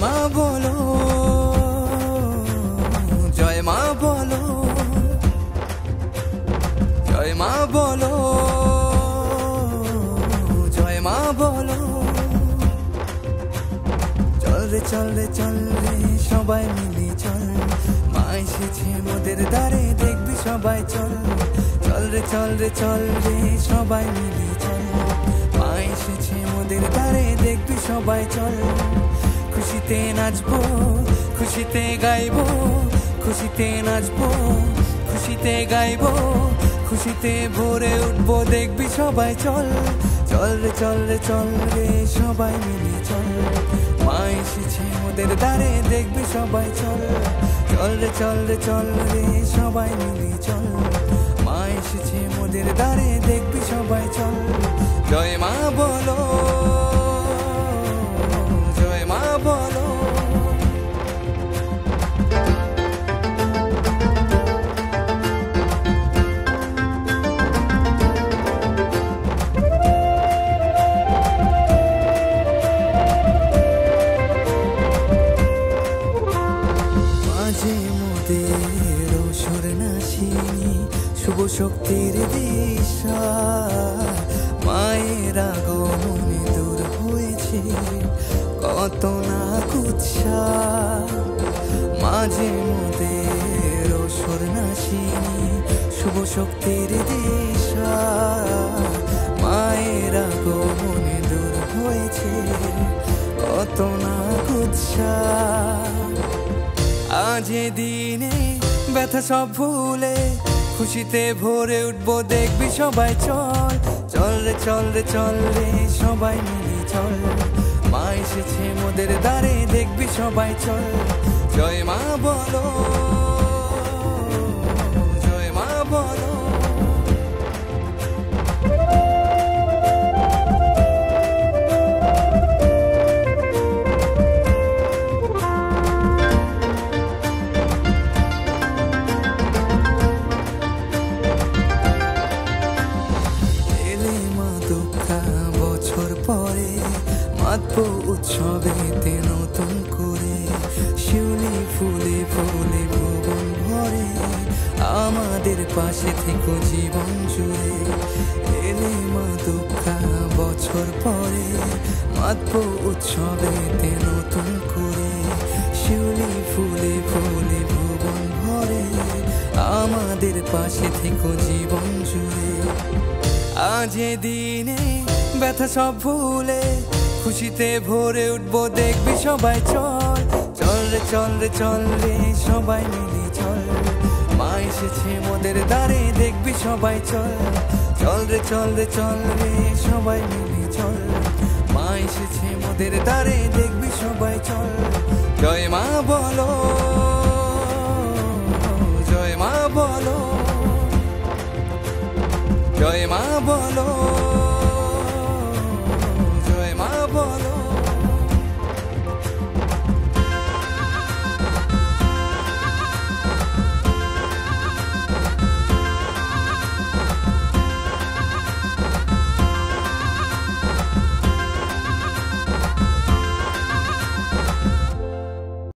মা বলো, জয় মা বলো, জয় মা বলো, জয় মা বলো। চল রে চল রে চল রে সবাই মিলে চল, মা এসেছে মোদের দ্বারে দেখবি সবাই চল। চল রে চল রে চল রে সবাই মিলে চল, মা এসেছে মোদের দ্বারে দেখবি সবাই চল। খুশিতে নাচবো, খুশিতে গাইবো, খুশিতে নাচবো, খুশিতে গাইবো, খুশিতে ভরে উঠবো দেখবি সবাই চল। চল রে চল রে চল রে সবাই মিলে চল, মা এসেছে মোদের দ্বারে দেখবি সবাই চল। চল রে চল রে চল রে সবাই মিলে চল, মা এসেছে মোদের দ্বারে দেখবি সবাই চল। জয় মা বলো, জয় মা বলো। মাঝে মোদের অসুর নাশিনী শুভ শক্তির দিশা, মায়ের আগমনে দূর হয়েছে কত না কুৎসা। মাঝে মোদের অসুর নাশিনী শুভ শক্তির দিশা, মায়ের আগমনে দূর হয়েছে কত না কুৎসা। আজ দিনে ব্যথা সব ভুলে খুশিতে ভরে উঠবো দেখবি সবাই চল। চল রে চল রে চল রে সবাই মিলে চল, মা এসেছে মোদের দ্বারে দেখবি সবাই চল। জয় মা বলো, জয় মা বলো। বছর পরে মাতবো উৎসবেতে নতুন করে, শিউলি ফুলে ফুলে ভুবন ভরে, আমাদের পাশে থেকো জীবন জুড়ে। এলে মা দুঃখা বছর পরে মাতবো উৎসবেতে নতুন করে, শিউলি ফুলে ফুলে ভুবন ভরে, আমাদের পাশে থেকো জীবন জুড়ে। আজ দিনে ব্যথা সব ভুলে খুশিতে ভরে উঠবো দেখবি সবাই চল। চল রে চল রে চল রে সবাই মিলে চল, মা এসেছে মোদের দ্বারে দেখবি সবাই চল। চল রে চল রে চল রে সবাই মিলে চল, মা এসেছে মোদের দ্বারে দেখবি